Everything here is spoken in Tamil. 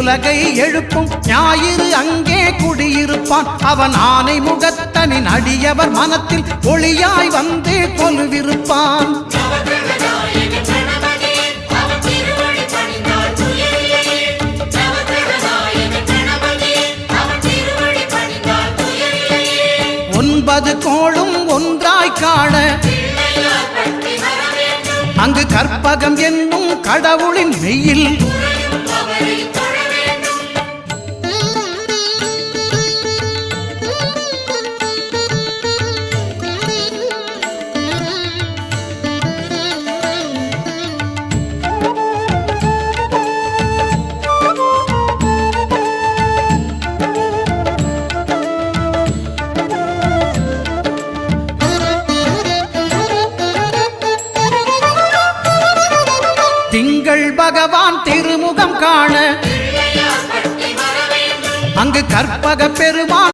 உலகை எழுப்பும் ஞாயிறு அங்கே குடியிருப்பான். அவன் ஆனை முகத்தனின் அடியவர் மனத்தில் ஒளியாய் வந்து கொலுவிருப்பான். ஒன்பது கோளும் ஒன்றாய் காண அங்கு கற்பகம் என்னும் கடவுளின் மெய்யில் திங்கள் பகவான் திருமுகம் காண அங்கு கற்பக பெருமான்